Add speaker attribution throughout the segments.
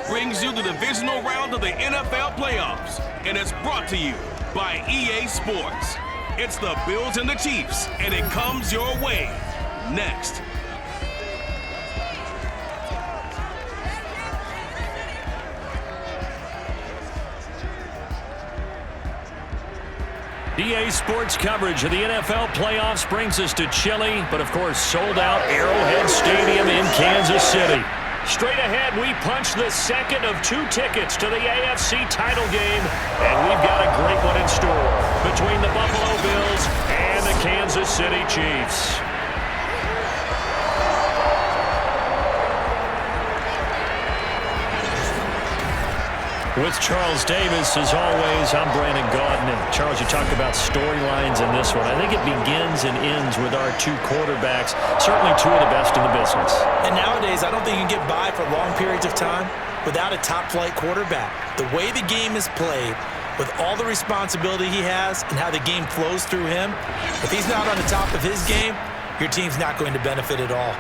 Speaker 1: brings you the divisional round of the NFL playoffs, and it's brought to you by EA Sports. It's the Bills and the Chiefs, and it comes your way next.
Speaker 2: EA Sports coverage of the NFL playoffs brings us to chilly, but of course sold out Arrowhead Stadium in Kansas City. Straight ahead, we punch the second of 2 tickets to the AFC title game, and we've got a great one in store between the Buffalo Bills and the Kansas City Chiefs. With Charles Davis, as always, I'm Brandon Gaudin. And Charles, you talked about storylines in this one. I think it begins and ends with our 2 quarterbacks, certainly 2 of the best in the business.
Speaker 3: And nowadays, I don't think you can get by for long periods of time without a top-flight quarterback. The way the game is played, with all the responsibility he has and how the game flows through him, if he's not on the top of his game, your team's not going to benefit at all.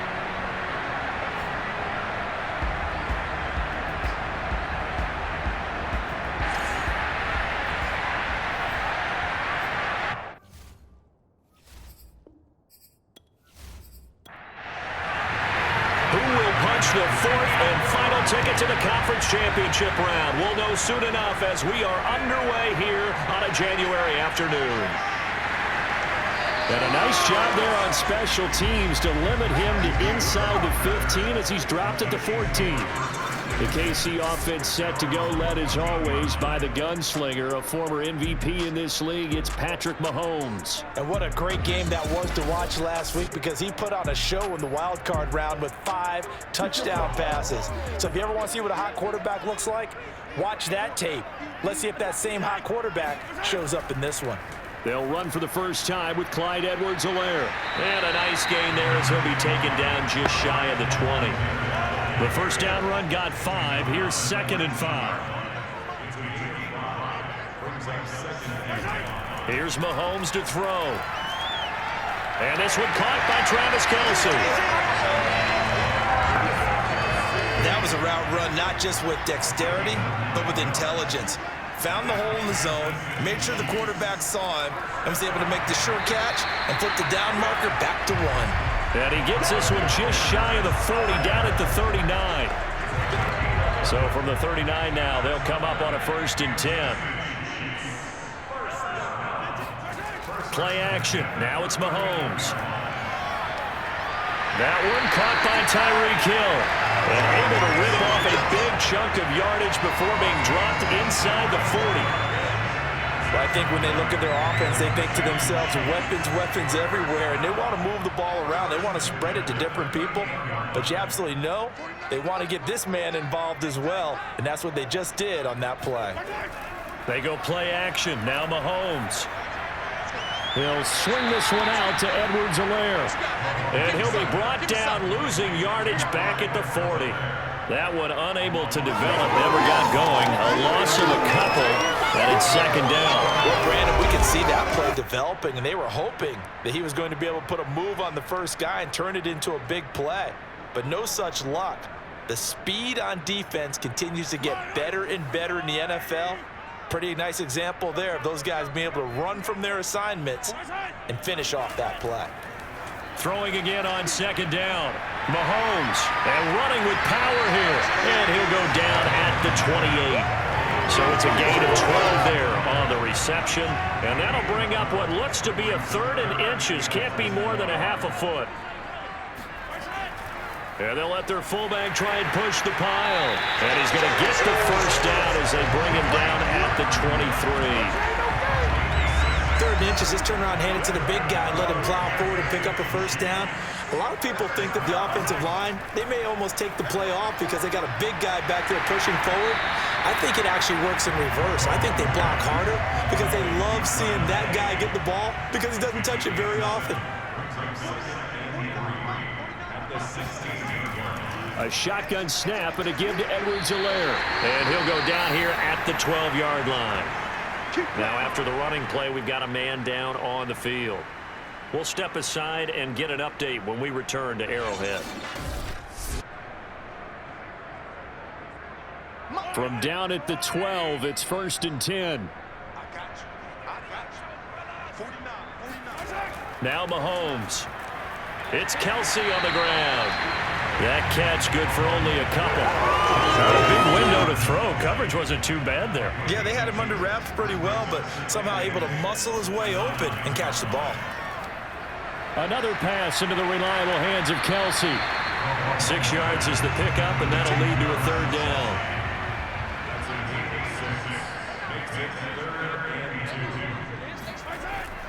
Speaker 2: The 4th and final ticket to the conference championship round. We'll know soon enough as we are underway here on a January afternoon. And a nice job there on special teams to limit him to inside the 15 as he's dropped at the 14. The KC offense set to go, led as always by the gunslinger, a former MVP in this league. It's Patrick Mahomes.
Speaker 3: And what a great game that was to watch last week, because he put on a show in the wild card round with 5 touchdown passes. So if you ever want to see what a hot quarterback looks like, watch that tape. Let's see if that same hot quarterback shows up in this one.
Speaker 2: They'll run for the first time with Clyde Edwards-Helaire. And a nice gain there as he'll be taken down just shy of the 20. The first down run got 5. Here's 2nd and 5. Here's Mahomes to throw. And this one caught by Travis Kelce.
Speaker 3: That was a route run not just with dexterity, but with intelligence. Found the hole in the zone, made sure the quarterback saw him, and was able to make the sure catch and flip the down marker back to 1.
Speaker 2: And he gets this one just shy of the 40, down at the 39. So from the 39 now, they'll come up on a 1st and 10. Play action. Now it's Mahomes. That one caught by Tyreek Hill. And able to rip off a big chunk of yardage before being dropped inside the 40.
Speaker 3: Well, I think when they look at their offense, they think to themselves, weapons everywhere, and they want to move the ball around. They want to spread it to different people, but you absolutely know they want to get this man involved as well, and that's what they just did on that play.
Speaker 2: They go play action. Now Mahomes. He'll swing this one out to Edwards-Helaire. And he'll be brought down, losing yardage back at the 40. That one unable to develop, never got going. A loss of a couple, and it's 2nd down.
Speaker 3: Well, Brandon, we can see that play developing, and they were hoping that he was going to be able to put a move on the first guy and turn it into a big play. But no such luck. The speed on defense continues to get better and better in the NFL. Pretty nice example there of those guys being able to run from their assignments and finish off that play.
Speaker 2: Throwing again on 2nd down. Mahomes, and running with power here. And he'll go down at the 28. So it's a gain of 12 there on the reception. And that'll bring up what looks to be a 3rd and inches. Can't be more than a half a foot. And they'll let their fullback try and push the pile. And he's going to get the first down as they bring him down at the 23.
Speaker 3: 3rd and inches, just turn around, hand it to the big guy, and let him plow forward and pick up a first down. A lot of people think that the offensive line, they may almost take the play off because they got a big guy back there pushing forward. I think it actually works in reverse. I think they block harder because they love seeing that guy get the ball because he doesn't touch it very often.
Speaker 2: A shotgun snap and a give to Edwards-Helaire. And he'll go down here at the 12-yard line. Now after the running play, we've got a man down on the field. We'll step aside and get an update when we return to Arrowhead. From down at the 12, it's 1st and 10. Now Mahomes. It's Kelsey on the ground. That catch good for only a couple. A big window to throw. Coverage wasn't too bad there.
Speaker 3: Yeah, they had him under wraps pretty well, but somehow able to muscle his way open and catch the ball.
Speaker 2: Another pass into the reliable hands of Kelsey. 6 yards is the pickup, and that'll lead to a 3rd down.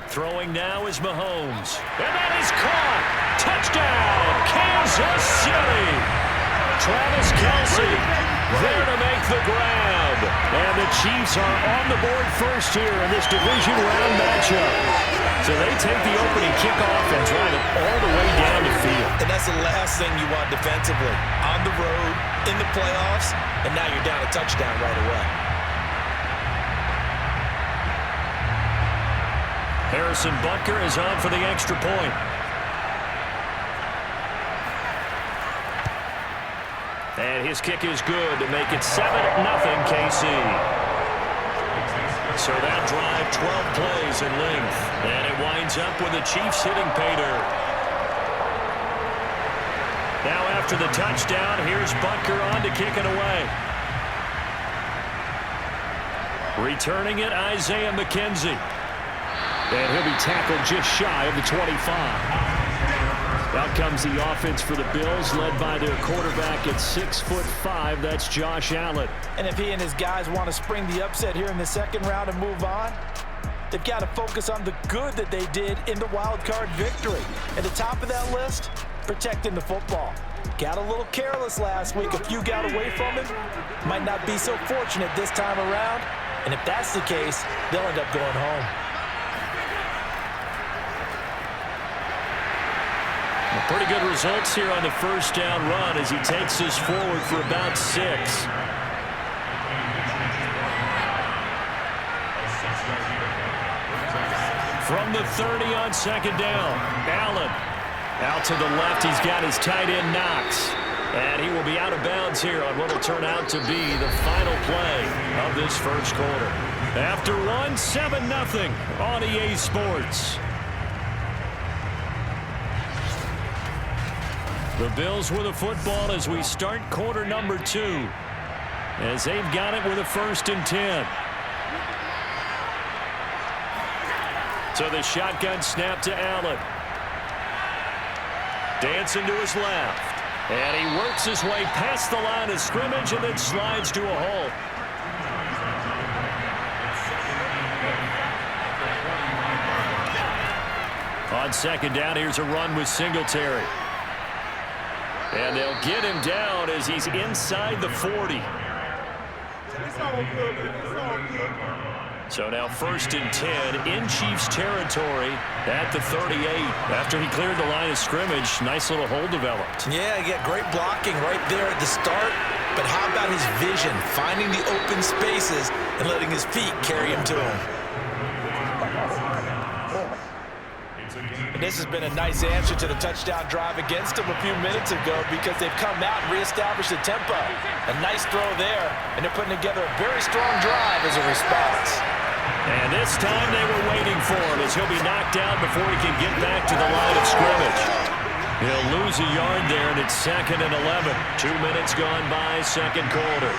Speaker 2: Throwing now is Mahomes. And that is caught. Touchdown, Kansas City. Travis Kelsey there to make the grab. And the Chiefs are on the board first here in this division round matchup. So they take the opening kickoff and drive it all the way down the field.
Speaker 3: And that's the last thing you want defensively. On the road, in the playoffs, and now you're down a touchdown right away.
Speaker 2: Harrison Butker is on for the extra point. And his kick is good to make it 7-0 KC. So that drive, 12 plays in length. And it winds up with the Chiefs hitting pay dirt. Now after the touchdown, here's Butker on to kick it away. Returning it, Isaiah McKenzie. And he'll be tackled just shy of the 25. Out comes the offense for the Bills, led by their quarterback at 6'5". That's Josh Allen.
Speaker 3: And if he and his guys want to spring the upset here in the second round and move on, they've got to focus on the good that they did in the wild card victory. At the top of that list, protecting the football. Got a little careless last week. A few got away from him. Might not be so fortunate this time around. And if that's the case, they'll end up going home.
Speaker 2: Pretty good results here on the first down run as he takes us forward for about 6. From the 30 on 2nd down, Allen out to the left. He's got his tight end Knox. And he will be out of bounds here on what will turn out to be the final play of this first quarter. After one, 7-0 on EA Sports. The Bills with a football as we start quarter number 2. As they've got it with a 1st and 10. So the shotgun snap to Allen. Dancing to his left. And he works his way past the line of scrimmage and then slides to a halt. On 2nd down, here's a run with Singletary. And they'll get him down as he's inside the 40. So now 1st and 10 in Chiefs territory at the 38. After he cleared the line of scrimmage, nice little hole developed.
Speaker 3: Yeah, great blocking right there at the start. But how about his vision, finding the open spaces and letting his feet carry him to him. And this has been a nice answer to the touchdown drive against them a few minutes ago because they've come out and reestablished the tempo. A nice throw there, and they're putting together a very strong drive as a response.
Speaker 2: And this time they were waiting for him as he'll be knocked out before he can get back to the line of scrimmage. He'll lose a yard there, and it's 2nd and 11. 2 minutes gone by, second quarter.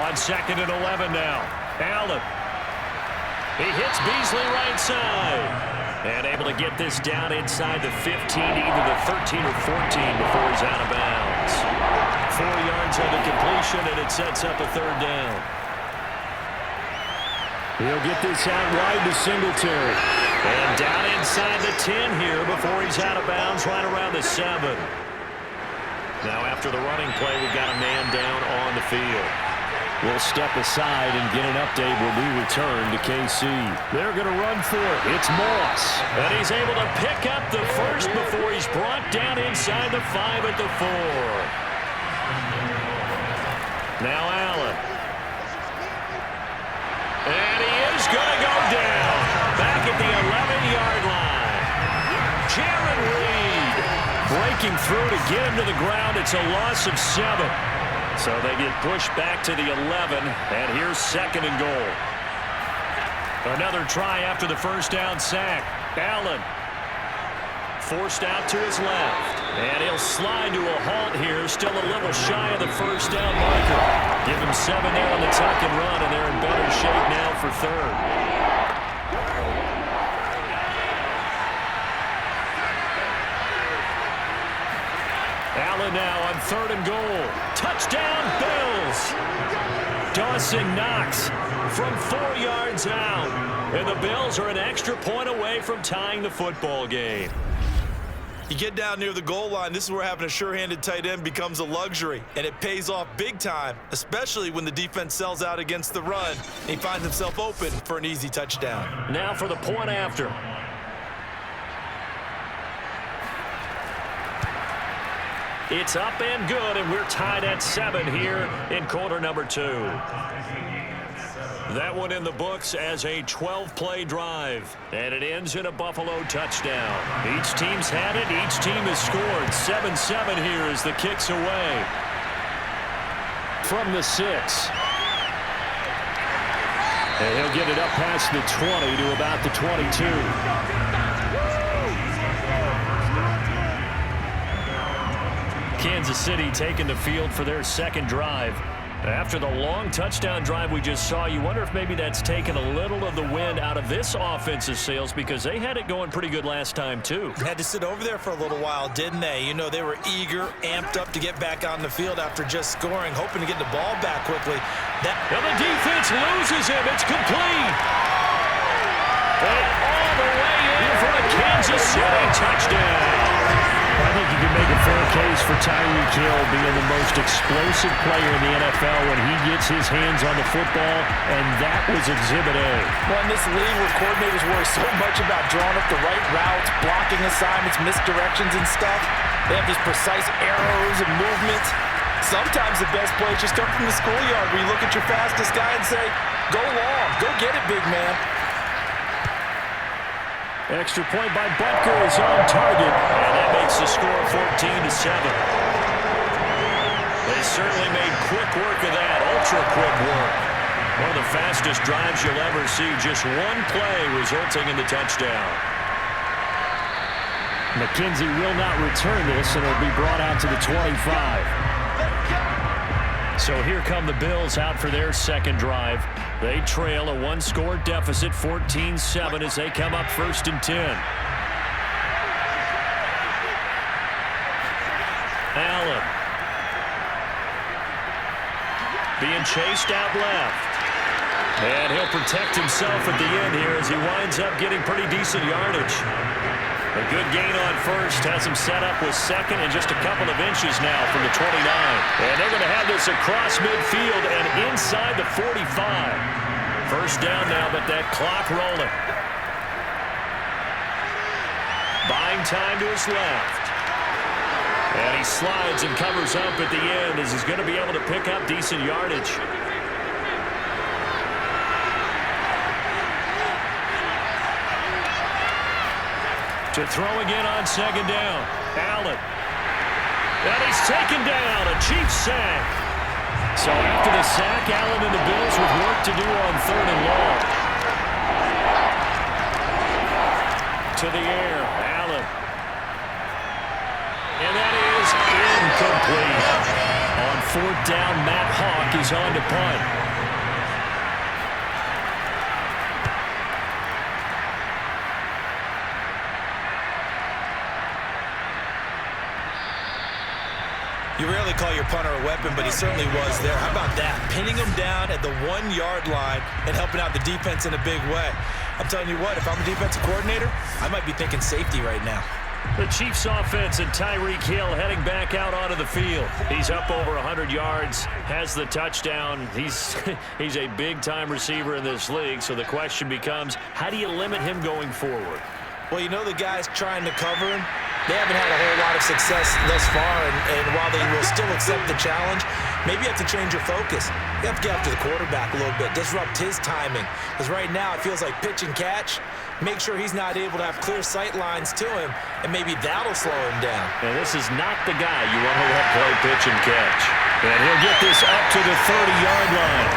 Speaker 2: On 2nd and 11 now, Allen. He hits Beasley right side. And able to get this down inside the 15, either the 13 or 14 before he's out of bounds. 4 yards on the completion, and it sets up a 3rd down. He'll get this out wide to Singletary. And down inside the 10 here before he's out of bounds, right around the 7. Now after the running play, we've got a man down on the field. We'll step aside and get an update when we return to KC. They're going to run for it. It's Moss. And he's able to pick up the first before he's brought down inside the 5 at the 4. Now Allen. And he is going to go down. Back at the 11-yard line. Jaron Reed breaking through to get him to the ground. It's a loss of 7. So they get pushed back to the 11, and here's 2nd and goal. Another try after the first down sack. Allen forced out to his left, and he'll slide to a halt here, still a little shy of the first down marker. Give him 7 there on the tuck and run, and they're in better shape now for 3rd. Allen now on 3rd and goal. Touchdown, Bills! Dawson Knox from 4 yards out. And the Bills are an extra point away from tying the football game.
Speaker 3: You get down near the goal line, this is where having a sure-handed tight end becomes a luxury, and it pays off big time, especially when the defense sells out against the run, and he finds himself open for an easy touchdown.
Speaker 2: Now for the point after. It's up and good, and we're tied at 7 here in quarter number 2. That one in the books as a 12-play drive, and it ends in a Buffalo touchdown. Each team's had it. Each team has scored. 7-7 here as the kick's away. From the 6. And he'll get it up past the 20 to about the 22. Kansas City taking the field for their 2nd drive. After the long touchdown drive we just saw, you wonder if maybe that's taken a little of the wind out of this offensive sails, because they had it going pretty good last time, too.
Speaker 3: Had to sit over there for a little while, didn't they? You know, they were eager, amped up to get back on the field after just scoring, hoping to get the ball back quickly.
Speaker 2: And the defense loses him. It's complete. And all the way in for a Kansas City touchdown.
Speaker 4: I think you can make a fair case for Tyreek Hill being the most explosive player in the NFL when he gets his hands on the football, and that was Exhibit A.
Speaker 3: Well, in this league where coordinators worry so much about drawing up the right routes, blocking assignments, misdirections and stuff, they have these precise arrows and movements. Sometimes the best plays just come from the schoolyard where you look at your fastest guy and say, go long, go get it, big man.
Speaker 2: Extra point by Butker is on target, and that makes the score 14-7. They certainly made quick work of that, ultra-quick work. One of the fastest drives you'll ever see, just one play resulting in the touchdown.
Speaker 4: McKenzie will not return this, and it'll be brought out to the 25.
Speaker 2: So here come the Bills out for their 2nd drive. They trail a 1-score deficit, 14-7, as they come up 1st and 10. Allen. Being chased out left. And he'll protect himself at the end here as he winds up getting pretty decent yardage. A good gain on 1st has him set up with 2nd and just a couple of inches now from the 29. And they're going to have this across midfield and inside the 45. 1st down now, but that clock rolling. Buying time to his left. And he slides and covers up at the end as he's going to be able to pick up decent yardage. To throw again on 2nd down. Allen. And he's taken down. A Chiefs sack. So after the sack, Allen and the Bills with work to do on 3rd and long. To the air. Allen. And that is incomplete. On 4th down, Matt Hawk is on to punt.
Speaker 3: You rarely call your punter a weapon, but he certainly was there. How about that? Pinning him down at the 1-yard line and helping out the defense in a big way. I'm telling you what, if I'm a defensive coordinator, I might be thinking safety right now.
Speaker 2: The Chiefs offense and Tyreek Hill heading back out onto the field. He's up over 100 yards, has the touchdown. He's a big-time receiver in this league, so the question becomes, how do you limit him going forward?
Speaker 3: Well, you know the guys trying to cover him, they haven't had a whole lot of success thus far, and while they will still accept the challenge, maybe you have to change your focus. You have to get after the quarterback a little bit, disrupt his timing, because right now it feels like pitch and catch. Make sure he's not able to have clear sight lines to him, and maybe that'll slow him down.
Speaker 2: And this is not the guy you want to let play pitch and catch. And he'll get this up to the 30-yard line.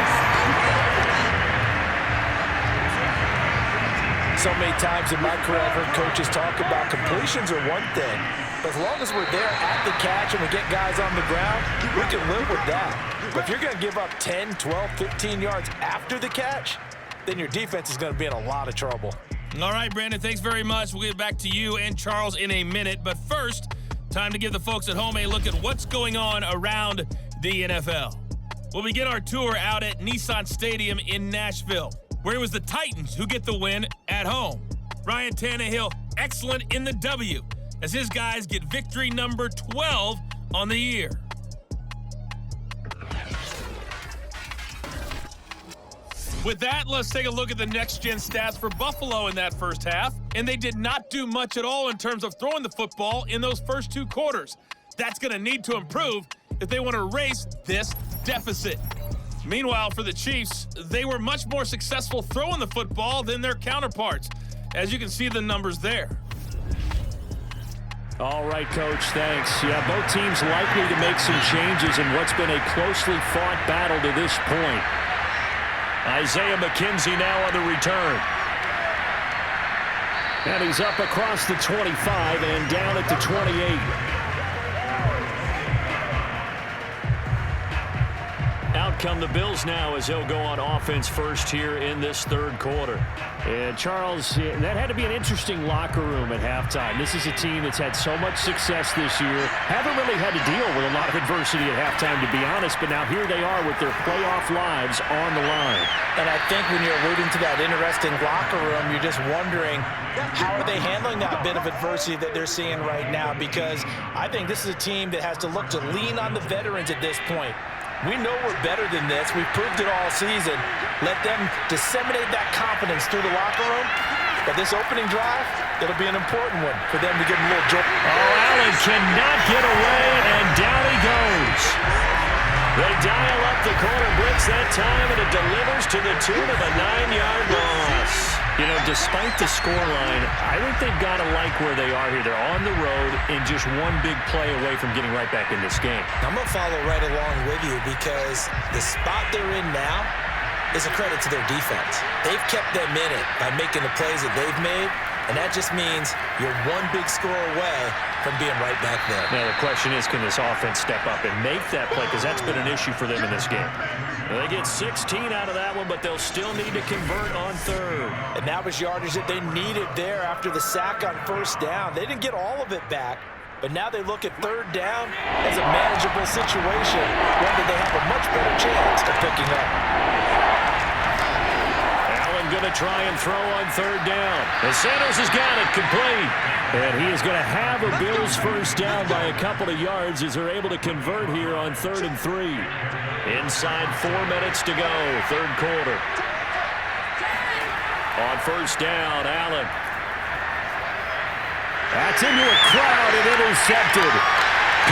Speaker 3: So many times in my career, I've heard coaches talk about completions are one thing, but as long as we're there at the catch and we get guys on the ground, we can live with that. But if you're going to give up 10, 12, 15 yards after the catch, then your defense is going to be in a lot of trouble.
Speaker 1: All right, Brandon, thanks very much. We'll get back to you and Charles in a minute. But first, time to give the folks at home a look at what's going on around the NFL. We'll begin our tour out at Nissan Stadium in Nashville, where it was the Titans who get the win at home. Ryan Tannehill, excellent in the W, as his guys get victory number 12 on the year. With that, let's take a look at the next-gen stats for Buffalo in that first half, and they did not do much at all in terms of throwing the football in those first two quarters. That's going to need to improve if they want to erase this deficit. Meanwhile, for the Chiefs, they were much more successful throwing the football than their counterparts, as you can see the numbers there.
Speaker 4: All right, Coach, thanks. Yeah, both teams likely to make some changes in what's been a closely fought battle to this point.
Speaker 2: Isaiah McKenzie now on the return.
Speaker 4: And he's up across the 25 and down at the 28. Out come the Bills now as they'll go on offense first here in this third quarter. And Charles, that had to be an interesting locker room at halftime. This is a team that's had so much success this year. Haven't really had to deal with a lot of adversity at halftime, to be honest, but now here they are with their playoff lives on the line.
Speaker 3: And I think when you're alluding to that interesting locker room, you're just wondering, how are they handling that bit of adversity that they're seeing right now? Because I think this is a team that has to look to lean on the veterans at this point. We know we're better than this. We've proved it all season. Let them disseminate that confidence through the locker room. But this opening drive, it'll be an important one for them to give them a little jolt.
Speaker 2: Oh, Allen cannot get away, and down he goes. They dial up the corner blitz that time, and it delivers to the tune of a 9-yard loss. You know, despite the scoreline, I think they've got to like where they are here. They're on the road and just one big play away from getting right back in this game.
Speaker 3: I'm going to follow right along with you because the spot they're in now is a credit to their defense. They've kept them in it by making the plays that they've made, and that just means you're one big score away from being right back there.
Speaker 2: Now, the question is, can this offense step up and make that play? Because that's been an issue for them in this game. Well, they get 16 out of that one, but they'll still need to convert on third.
Speaker 3: And that was yardage that they needed there after the sack on first down. They didn't get all of it back, but now they look at third down as a manageable situation, one that they have a much better chance of picking up.
Speaker 2: Allen going to try and throw on third down. And Santos has got it complete.
Speaker 4: And he is going to have a Bills first down by a couple of yards as they're able to convert here on 3rd and 3.
Speaker 2: Inside 4 minutes to go, third quarter. On first down, Allen.
Speaker 4: That's into a crowd and intercepted.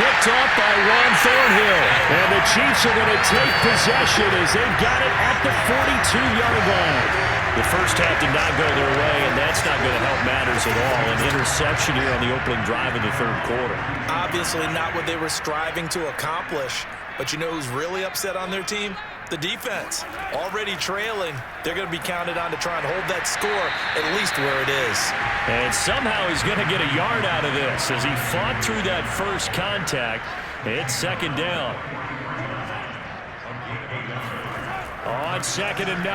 Speaker 4: Picked up by Ron Thornhill. And the Chiefs are going to take possession as they've got it at the 42-yard line.
Speaker 2: The first half did not go their way, and that's not going to help matters at all. An interception here on the opening drive of the third quarter.
Speaker 3: Obviously not what they were striving to accomplish. But you know who's really upset on their team? The defense. Already trailing, they're going to be counted on to try and hold that score at least where it is.
Speaker 2: And somehow he's going to get a yard out of this as he fought through that first contact. It's second down. On 2nd and 9,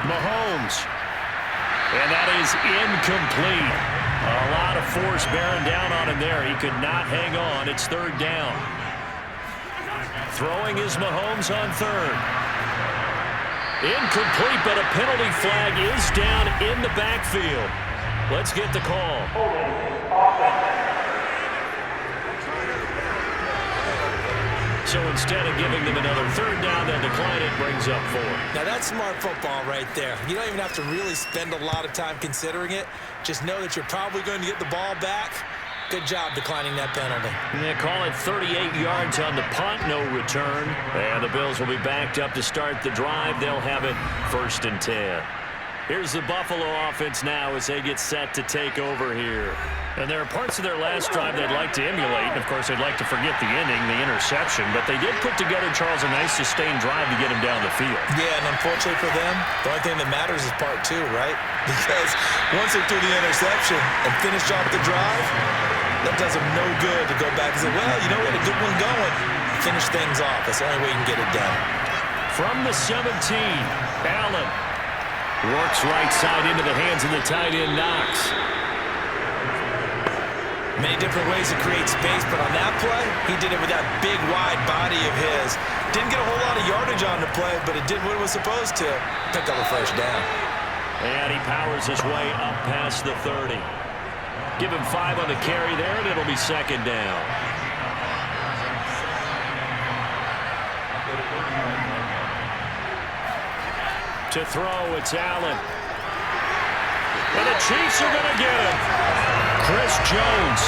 Speaker 2: Mahomes. And that is incomplete. A lot of force bearing down on him there. He could not hang on. It's third down. Throwing is Mahomes on third. Incomplete, but a penalty flag is down in the backfield. Let's get the call. So instead of giving them another third down, they'll decline it, brings up 4.
Speaker 3: Now that's smart football right there. You don't even have to really spend a lot of time considering it. Just know that you're probably going to get the ball back. Good job declining that penalty.
Speaker 2: They call it 38 yards on the punt, no return. And the Bills will be backed up to start the drive. They'll have it 1st and 10.
Speaker 4: Here's the Buffalo offense now as they get set to take over here. And there are parts of their last drive they'd like to emulate. And, of course, they'd like to forget the ending, the interception. But they did put together, Charles, a nice sustained drive to get him down the field.
Speaker 3: Yeah, and unfortunately for them, the only thing that matters is part two, right? Because once they threw the interception and finished off the drive, that does them no good to go back and say, well, you know, we had a good one going. Finish things off. That's the only way you can get it done.
Speaker 4: From the 17, Allen works right side into the hands of the tight end, Knox.
Speaker 3: Many different ways to create space, but on that play, he did it with that big, wide body of his. Didn't get a whole lot of yardage on the play, but it did what it was supposed to. Pick up a first down.
Speaker 4: And he powers his way up past the 30. Give him 5 on the carry there, and it'll be second down. To throw, it's Allen. And the Chiefs are going to get him. Chris Jones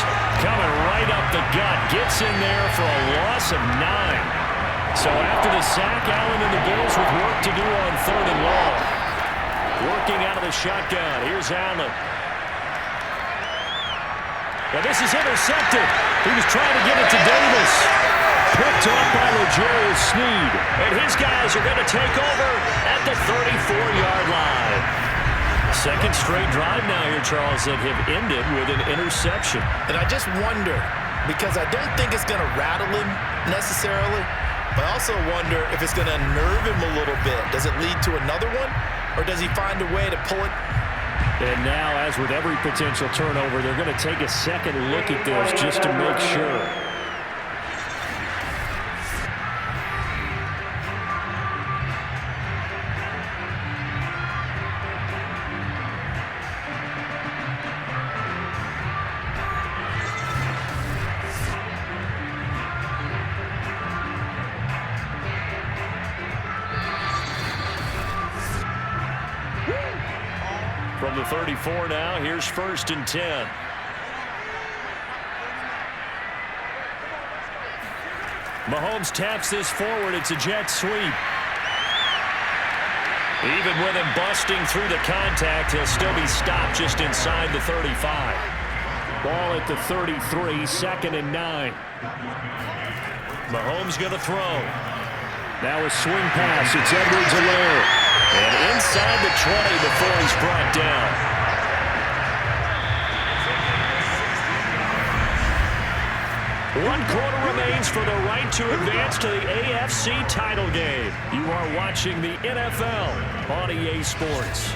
Speaker 4: coming right up the gut. Gets in there for a loss of 9. So after the sack, Allen and the Bills with work to do on 3rd and long. Working out of the shotgun. Here's Allen. Now this is intercepted. He was trying to get it to Davis. Picked off by L'Jarius Sneed. And his guys are going to take over at the 34-yard line. Second straight drive now here, Charles, that have ended with an interception.
Speaker 3: And I just wonder, because I don't think it's going to rattle him necessarily, but I also wonder if it's going to unnerve him a little bit. Does it lead to another one, or does he find a way to pull it?
Speaker 4: And now, as with every potential turnover, they're going to take a second look at this just to make sure. From the 34 now, here's 1st and 10. Mahomes taps this forward. It's a jet sweep. Even with him busting through the contact, he'll still be stopped just inside the 35. Ball at the 33, 2nd and 9. Mahomes going to throw. Now a swing pass. It's Edwards-Helaire. And inside the 20 before he's brought down. One quarter remains for the right to advance to the AFC title game. You are watching the NFL on EA Sports.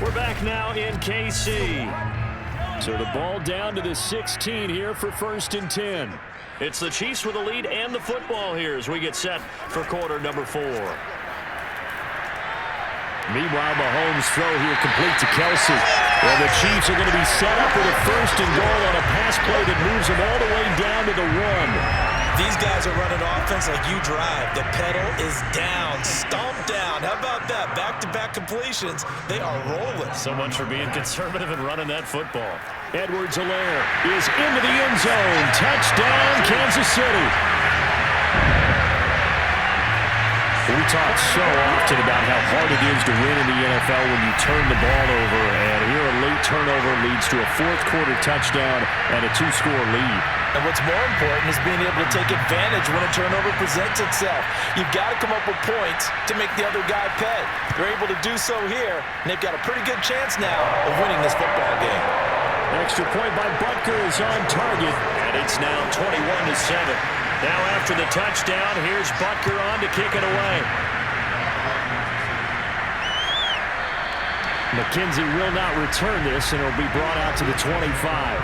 Speaker 4: We're back now in KC. So the ball down to the 16 here for 1st and 10. It's the Chiefs with the lead and the football here as we get set for quarter number 4. Meanwhile, Mahomes' throw here complete to Kelsey. And the Chiefs are going to be set up with a 1st and goal on a pass play that moves them all the way down to the 1.
Speaker 3: These guys are running offense like you drive. The pedal is down, stomped down. How about that? Back-to-back completions. They are rolling.
Speaker 4: So much for being conservative and running that football. Edwards-Helaire is into the end zone. Touchdown, Kansas City. We talk so often about how hard it is to win in the NFL when you turn the ball over, and here a late turnover leads to a 4th quarter touchdown and a 2-score lead.
Speaker 3: And what's more important is being able to take advantage when a turnover presents itself. You've got to come up with points to make the other guy pay. They're able to do so here, and they've got a pretty good chance now of winning this football game.
Speaker 4: Extra point by Butker is on target, and it's now 21-7. Now after the touchdown, here's Butker on to kick it away. McKenzie will not return this, and it'll be brought out to the 25.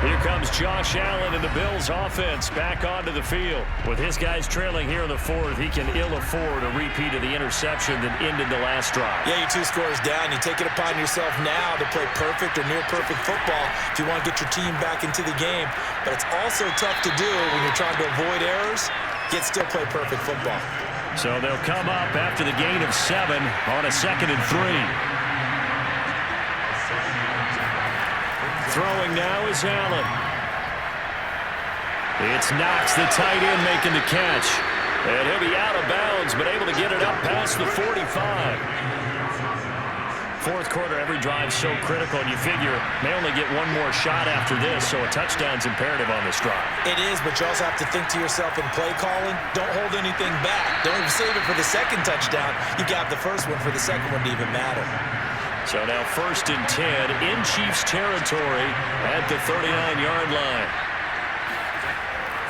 Speaker 4: Here comes Josh Allen and the Bills offense back onto the field. With his guys trailing here in the 4th, he can ill afford a repeat of the interception that ended the last drive.
Speaker 3: Yeah, you're 2 scores down. You take it upon yourself now to play perfect or near-perfect football if you want to get your team back into the game. But it's also tough to do when you're trying to avoid errors, yet still play perfect football.
Speaker 4: So they'll come up after the gain of 7 on a 2nd and 3. Throwing now is Allen. It's Knox, the tight end, making the catch. And he'll be out of bounds, but able to get it up past the 45. fourth quarter, every drive so critical, and you figure may only get one more shot after this, so a touchdown's imperative on this drive.
Speaker 3: It is, but you also have to think to yourself in play calling, don't hold anything back. Don't save it for the second touchdown. You got the first one for the second one to even matter.
Speaker 4: So now 1st and 10 in Chiefs territory at the 39-yard line.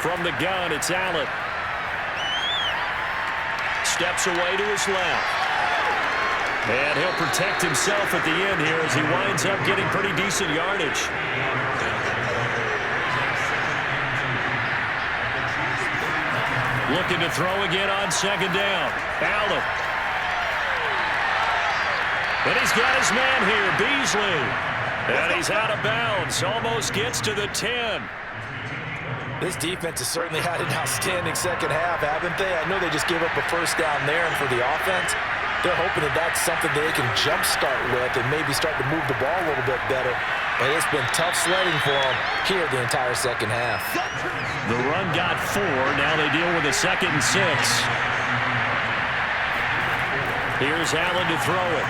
Speaker 4: From the gun, it's Allen. Steps away to his left. And he'll protect himself at the end here as he winds up getting pretty decent yardage. Looking to throw again on 2nd down. Allen. And he's got his man here, Beasley. And he's out of bounds. Almost gets to the 10.
Speaker 3: This defense has certainly had an outstanding second half, haven't they? I know they just gave up a first down there, and for the offense, they're hoping that that's something they can jumpstart with and maybe start to move the ball a little bit better. But it's been tough sledding for them here the entire second half.
Speaker 4: The run got 4. Now they deal with a 2nd and 6. Here's Allen to throw it.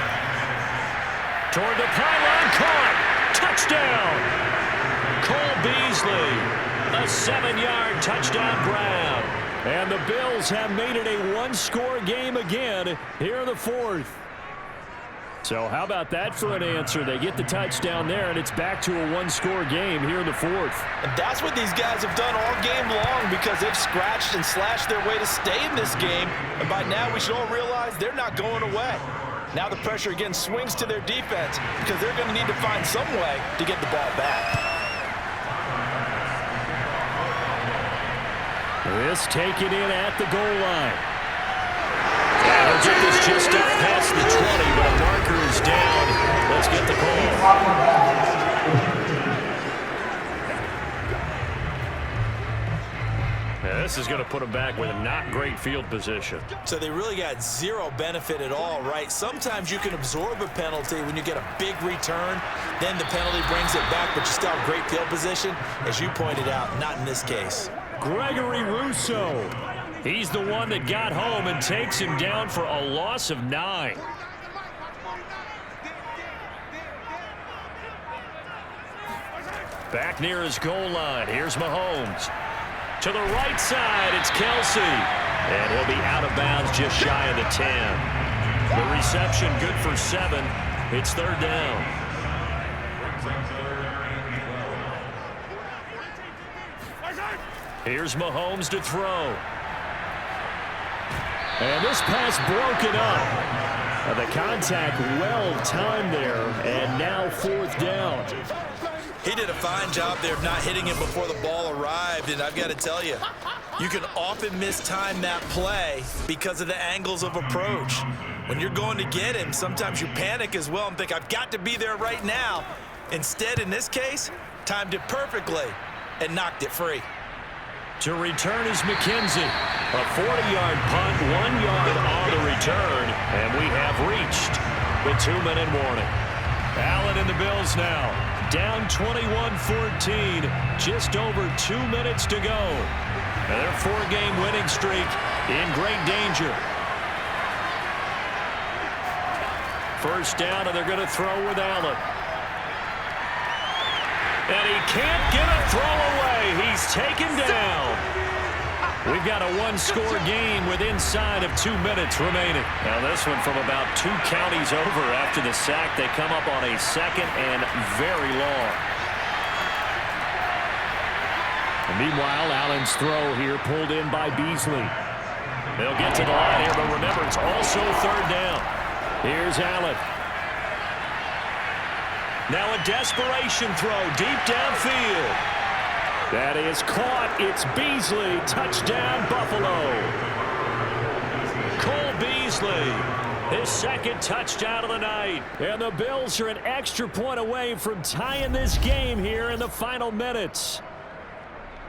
Speaker 4: Toward the pylon, caught. Touchdown. Cole Beasley. A 7-yard touchdown grab. And the Bills have made it a one-score game again here in the 4th. So how about that for an answer? They get the touchdown there, and it's back to a one-score game here in the 4th.
Speaker 3: And that's what these guys have done all game long because they've scratched and slashed their way to stay in this game. And by now we should all realize they're not going away. Now the pressure again swings to their defense because they're going to need to find some way to get the ball back.
Speaker 4: This taken in at the goal line. They'll get this just up past the 20, but a marker is down. Let's get the call. Now this is going to put them back with a not great field position.
Speaker 3: So they really got zero benefit at all, right? Sometimes you can absorb a penalty when you get a big return. Then the penalty brings it back, but you still have great field position. As you pointed out, not in this case.
Speaker 4: Gregory Rousseau. He's the one that got home and takes him down for a loss of 9. Back near his goal line. Here's Mahomes. To the right side, it's Kelsey. And he'll be out of bounds just shy of the 10. The reception good for 7. It's 3rd down. Here's Mahomes to throw. And this pass broken up. The contact well timed there, and now 4th down.
Speaker 3: He did a fine job there of not hitting him before the ball arrived, and I've got to tell you, you can often mistime that play because of the angles of approach. When you're going to get him, sometimes you panic as well and think, I've got to be there right now. Instead, in this case, timed it perfectly and knocked it free.
Speaker 4: To return is McKenzie. A 40-yard punt, 1 yard on the return, and we have reached the 2-minute warning. Allen and the Bills now down 21-14, just over 2 minutes to go. And their 4-game winning streak in great danger. First down, and they're going to throw with Allen. And he can't get a throw away. He's taken down. We've got a one-score game with inside of 2 minutes remaining. Now this one from about 2 counties over after the sack. They come up on a 2nd and very long. And meanwhile, Allen's throw here pulled in by Beasley. They'll get to the line here, but remember, it's also 3rd down. Here's Allen. Now a desperation throw deep downfield. That is caught. It's Beasley. Touchdown, Buffalo. Cole Beasley, his 2nd touchdown of the night. And the Bills are an extra point away from tying this game here in the final minutes.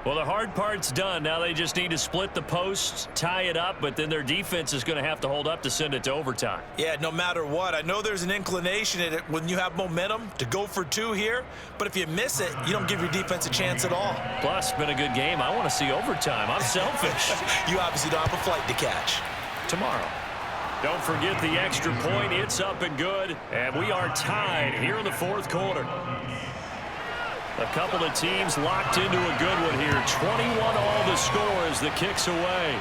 Speaker 4: Well, the hard part's done. Now they just need to split the posts, tie it up, but then their defense is going to have to hold up to send it to overtime.
Speaker 3: Yeah, no matter what. I know there's an inclination in it when you have momentum to go for 2 here, but if you miss it, you don't give your defense a chance at all.
Speaker 4: Plus, it's been a good game. I want to see overtime. I'm selfish.
Speaker 3: You obviously don't have a flight to catch.
Speaker 4: Tomorrow. Don't forget the extra point. It's up and good. And we are tied here in the fourth quarter. A couple of teams locked into a good one here. 21 all the score as the kick's away.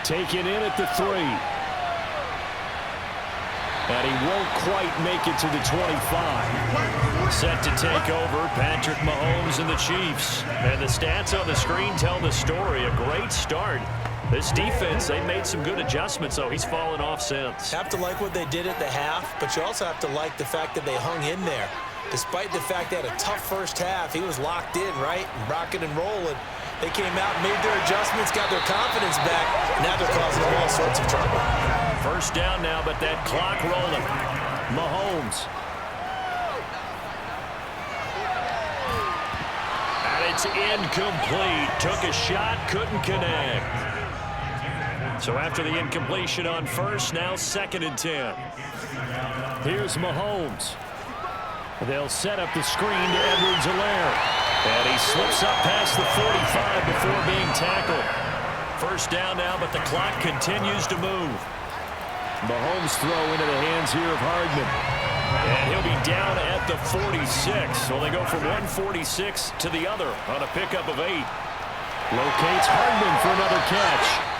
Speaker 4: Taken in at the 3. And he won't quite make it to the 25. Set to take over, Patrick Mahomes and the Chiefs. And the stats on the screen tell the story. A great start. This defense, they made some good adjustments, so he's fallen off since.
Speaker 3: Have to like what they did at the half, but you also have to like the fact that they hung in there. Despite the fact they had a tough first half, he was locked in, right? And rocking and rolling. They came out, made their adjustments, got their confidence back. Now they're causing all sorts of trouble.
Speaker 4: First down now, but that clock rolling. Mahomes. And it's incomplete. Took a shot, couldn't connect. So after the incompletion on first, now 2nd and 10. Here's Mahomes. They'll set up the screen to Edwards-Helaire. And he slips up past the 45 before being tackled. First down now, but the clock continues to move. Mahomes throw into the hands here of Hardman. And he'll be down at the 46. So they go from 146 to the other on a pickup of 8. Locates Hardman for another catch.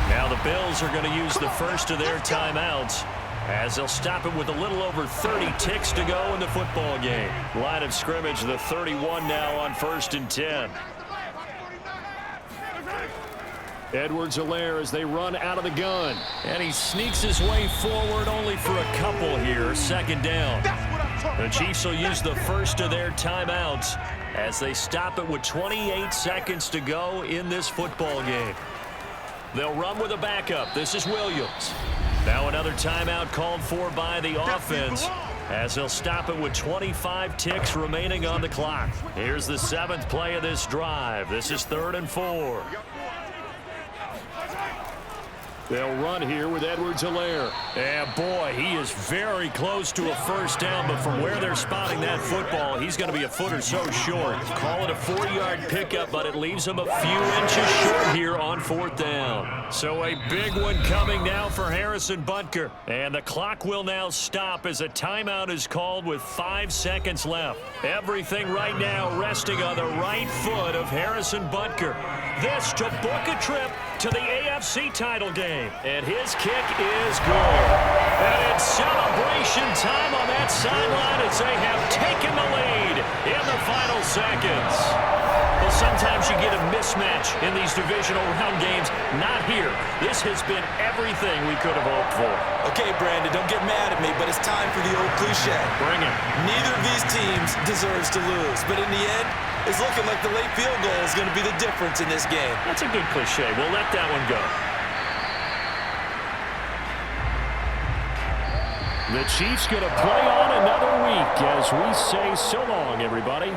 Speaker 4: Now the Bills are going to use the first of their timeouts as they'll stop it with a little over 30 ticks to go in the football game. Line of scrimmage, the 31 now on 1st and 10. Edwards-Helaire as they run out of the gun. And he sneaks his way forward only for a couple here. 2nd down. The Chiefs will use the first of their timeouts as they stop it with 28 seconds to go in this football game. They'll run with a backup. This is Williams. Now another timeout called for by the offense as they'll stop it with 25 ticks remaining on the clock. Here's the 7th play of this drive. This is 3rd and 4. They'll run here with Edwards-Helaire. And boy, he is very close to a first down, but from where they're spotting that football, he's going to be a foot or so short. Call it a 4-yard pickup, but it leaves him a few inches short here on 4th down. So a big one coming now for Harrison Butker. And the clock will now stop as a timeout is called with 5 seconds left. Everything right now resting on the right foot of Harrison Butker. This to book a trip to the AFC title game. And his kick is good. And it's celebration time on that sideline as they have taken the lead in the final seconds. Well, sometimes you get a mismatch in these divisional round games. Not here. This has been everything we could have hoped for.
Speaker 3: Okay, Brandon, don't get mad at me, but it's time for the old cliche.
Speaker 4: Bring it.
Speaker 3: Neither of these teams deserves to lose, but in the end, it's looking like the late field goal is going to be the difference in this game.
Speaker 4: That's a good cliche. We'll let that one go. The Chiefs going to play on another week as we say so long, everybody.